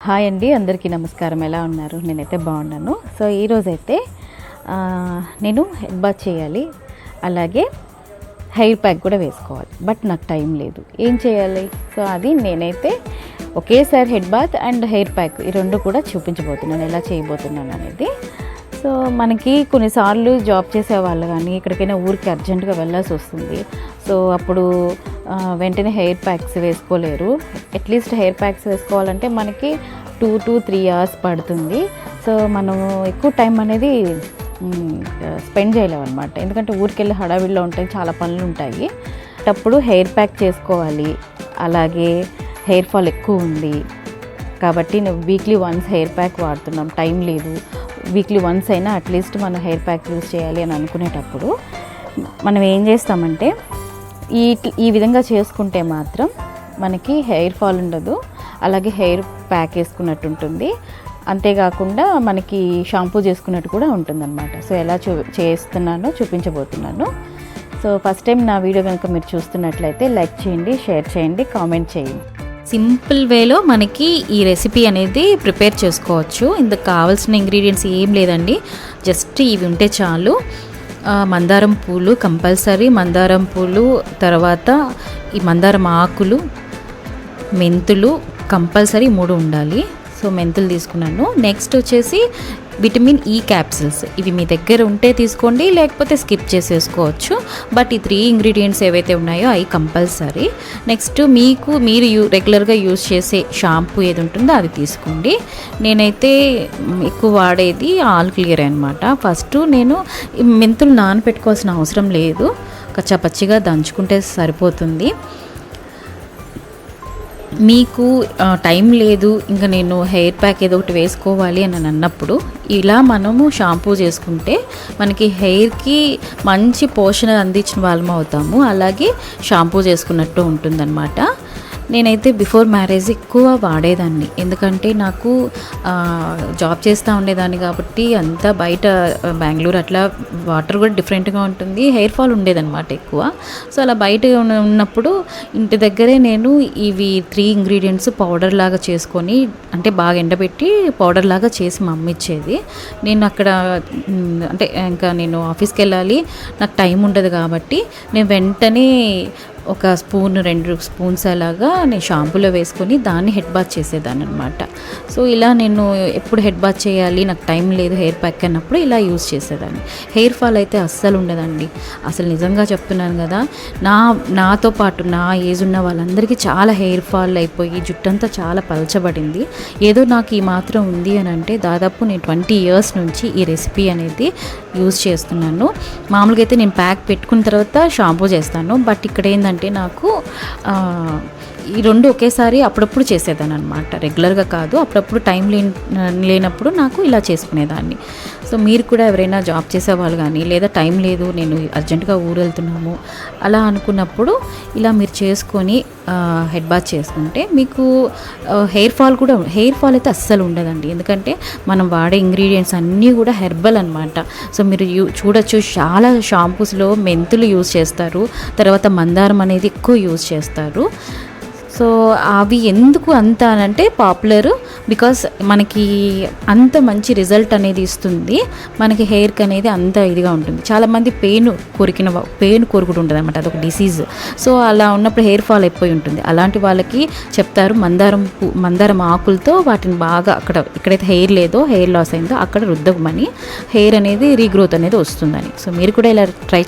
Hi అండి, అందరికీ నమస్కారం. ఎలా ఉన్నారు? నేనైతే బాగున్నాను. సో ఈరోజైతే నేను హెడ్ బాత్ చేయాలి, అలాగే హెయిర్ ప్యాక్ కూడా వేసుకోవాలి. బట్ నాకు టైం లేదు. ఏం చేయాలి? సో అది నేనైతే ఒకేసారి head bath and hair pack ఈ రెండు కూడా చూపించబోతున్నాను, ఎలా చేయబోతున్నాను అనేది. సో మనకి కొన్నిసార్లు జాబ్ చేసే వాళ్ళు కానీ ఎక్కడికైనా ఊరికి అర్జెంటుగా వెళ్ళాల్సి వస్తుంది. సో అప్పుడు వెంటనే హెయిర్ ప్యాక్స్ వేసుకోలేరు. అట్లీస్ట్ హెయిర్ ప్యాక్స్ వేసుకోవాలంటే మనకి 2 to 3 hours పడుతుంది. సో మనము ఎక్కువ టైం అనేది స్పెండ్ చేయలేము అనమాట. ఎందుకంటే ఊరికెళ్ళి హడావిడిలో ఉంటాయి, చాలా పనులు ఉంటాయి. అప్పుడు హెయిర్ ప్యాక్ చేసుకోవాలి. అలాగే హెయిర్ ఫాల్ ఎక్కువ ఉంది కాబట్టి వీక్లీ వన్స్ హెయిర్ ప్యాక్ వాడుతున్నాం, టైం లేదు. వీక్లీ వన్స్ అయినా అట్లీస్ట్ మనం హెయిర్ ప్యాక్ యూజ్ చేయాలి అని అనుకునేటప్పుడు మనం ఏం చేస్తామంటే ఈ విధంగా చేసుకుంటే మాత్రం మనకి హెయిర్ ఫాల్ ఉండదు, అలాగే హెయిర్ ప్యాక్ వేసుకున్నట్టు ఉంటుంది. అంతేకాకుండా మనకి షాంపూ చేసుకున్నట్టు కూడా ఉంటుందన్నమాట. సో ఎలా చేస్తున్నానో చూపించబోతున్నాను. సో ఫస్ట్ టైం నా వీడియో కనుక మీరు చూస్తున్నట్లయితే లైక్ చేయండి, షేర్ చేయండి, కామెంట్ చేయండి. సింపుల్ వేలో మనకి ఈ రెసిపీ అనేది ప్రిపేర్ చేసుకోవచ్చు. ఇందుకు కావాల్సిన ఇంగ్రీడియంట్స్ ఏం లేదండి, జస్ట్ ఇవి ఉంటే చాలు. మందారం పూలు కంపల్సరీ, మందారం పూలు, తర్వాత ఈ మందారం ఆకులు, మెంతులు కంపల్సరీ 3 ఉండాలి. సో మెంతులు తీసుకున్నాను. నెక్స్ట్ వచ్చేసి విటమిన్ ఈ క్యాప్సిల్స్, ఇవి మీ దగ్గర ఉంటే తీసుకోండి, లేకపోతే స్కిప్ చేసేసుకోవచ్చు. బట్ ఈ 3 ఇంగ్రీడియంట్స్ ఏవైతే ఉన్నాయో అవి కంపల్సరీ. నెక్స్ట్ మీరు రెగ్యులర్గా యూజ్ చేసే షాంపూ ఏది ఉంటుందో అది తీసుకోండి. నేనైతే ఎక్కువ వాడేది ఆల్ క్లియర్ అనమాట. ఫస్ట్ నేను మెంతులు నానబెట్టుకోవాల్సిన అవసరం లేదు, కచ్చాపచ్చిగా దంచుకుంటే సరిపోతుంది. మీకు టైం లేదు, ఇంకా నేను హెయిర్ ప్యాక్ ఏదో ఒకటి వేసుకోవాలి అని అన్నప్పుడు ఇలా మనము షాంపూ చేసుకుంటే మనకి హెయిర్కి మంచి పోషణ అందించిన వాళ్ళం అవుతాము, అలాగే షాంపూ చేసుకున్నట్టు ఉంటుందన్నమాట. నేనైతే బిఫోర్ మ్యారేజ్ ఎక్కువ వాడేదాన్ని, ఎందుకంటే నాకు జాబ్ చేస్తూ ఉండేదాన్ని కాబట్టి అంతా బయట బెంగళూరు అట్లా వాటర్ కూడా డిఫరెంట్గా ఉంటుంది, హెయిర్ ఫాల్ ఉండేదన్నమాట ఎక్కువ. సో అలా బయట ఉన్నప్పుడు ఇంటి దగ్గరే నేను ఇవి 3 ఇంగ్రీడియంట్స్ పౌడర్ లాగా చేసుకొని, అంటే బాగా ఎండబెట్టి పౌడర్ లాగా చేసి మా అమ్మ ఇచ్చేది. నేను అక్కడ అంటే ఇంకా నేను ఆఫీస్కి వెళ్ళాలి, నాకు టైం ఉండదు కాబట్టి నేను వెంటనే ఒక స్పూన్ 2 స్పూన్స్ అలాగా నేను షాంపూలో వేసుకొని దాన్ని హెడ్ బాత్ చేసేదాన్ని అనమాట. సో ఇలా నేను ఎప్పుడు హెడ్ బాత్ చేయాలి, నాకు టైం లేదు హెయిర్ ప్యాక్ అన్నప్పుడు ఇలా యూజ్ చేసేదాన్ని. హెయిర్ ఫాల్ అయితే అస్సలు ఉండదండి, అసలు నిజంగా చెప్తున్నాను కదా. నాతో పాటు నా ఏజ్ ఉన్న వాళ్ళందరికీ చాలా హెయిర్ ఫాల్ అయిపోయి జుట్టంతా చాలా పలచబడింది. ఏదో నాకు ఈ మాత్రం ఉంది అని అంటే దాదాపు నేను 20 years నుంచి ఈ రెసిపీ అనేది యూజ్ చేస్తున్నాను. మామూలుగా అయితే నేను ప్యాక్ పెట్టుకున్న తర్వాత షాంపూ చేస్తాను, బట్ ఇక్కడ ఏంటంటే నాకు ఈ 2 ఒకేసారి అప్పుడప్పుడు చేసేదాన్ని అనమాట, రెగ్యులర్గా కాదు. అప్పుడప్పుడు టైం లేనప్పుడు నాకు ఇలా చేసుకునేదాన్ని. సో మీరు కూడా ఎవరైనా జాబ్ చేసేవాళ్ళు కానీ, లేదా టైం లేదు నేను అర్జెంటుగా ఊరు వెళ్తున్నాము అలా అనుకున్నప్పుడు ఇలా మీరు చేసుకొని హెడ్ బాత్ చేసుకుంటే మీకు హెయిర్ ఫాల్ అయితే అస్సలు ఉండదండి. ఎందుకంటే మనం వాడే ఇంగ్రీడియంట్స్ అన్నీ కూడా హెర్బల్ అనమాట. సో మీరు చూడొచ్చు, చాలా షాంపూస్లో మెంతులు యూజ్ చేస్తారు, తర్వాత మందారం అనేది ఎక్కువ యూజ్ చేస్తారు. సో అవి ఎందుకు అంత అంటే పాపులర్, బికాస్ మనకి అంత మంచి రిజల్ట్ అనేది ఇస్తుంది, మనకి హెయిర్కి అనేది అంత ఇదిగా ఉంటుంది. చాలామంది పెయిన్ కొరుకుడు ఉంటుంది అనమాట, అదొక డిసీజ్. సో అలా ఉన్నప్పుడు హెయిర్ ఫాల్ అయిపోయి ఉంటుంది. అలాంటి వాళ్ళకి చెప్తారు మందారం ఆకులతో వాటిని బాగా ఎక్కడైతే హెయిర్ లేదో, హెయిర్ లాస్ అయిందో అక్కడ రుద్దమని, హెయిర్ అనేది రీగ్రోత్ అనేది వస్తుందని. సో మీరు కూడా ఇలా ట్రై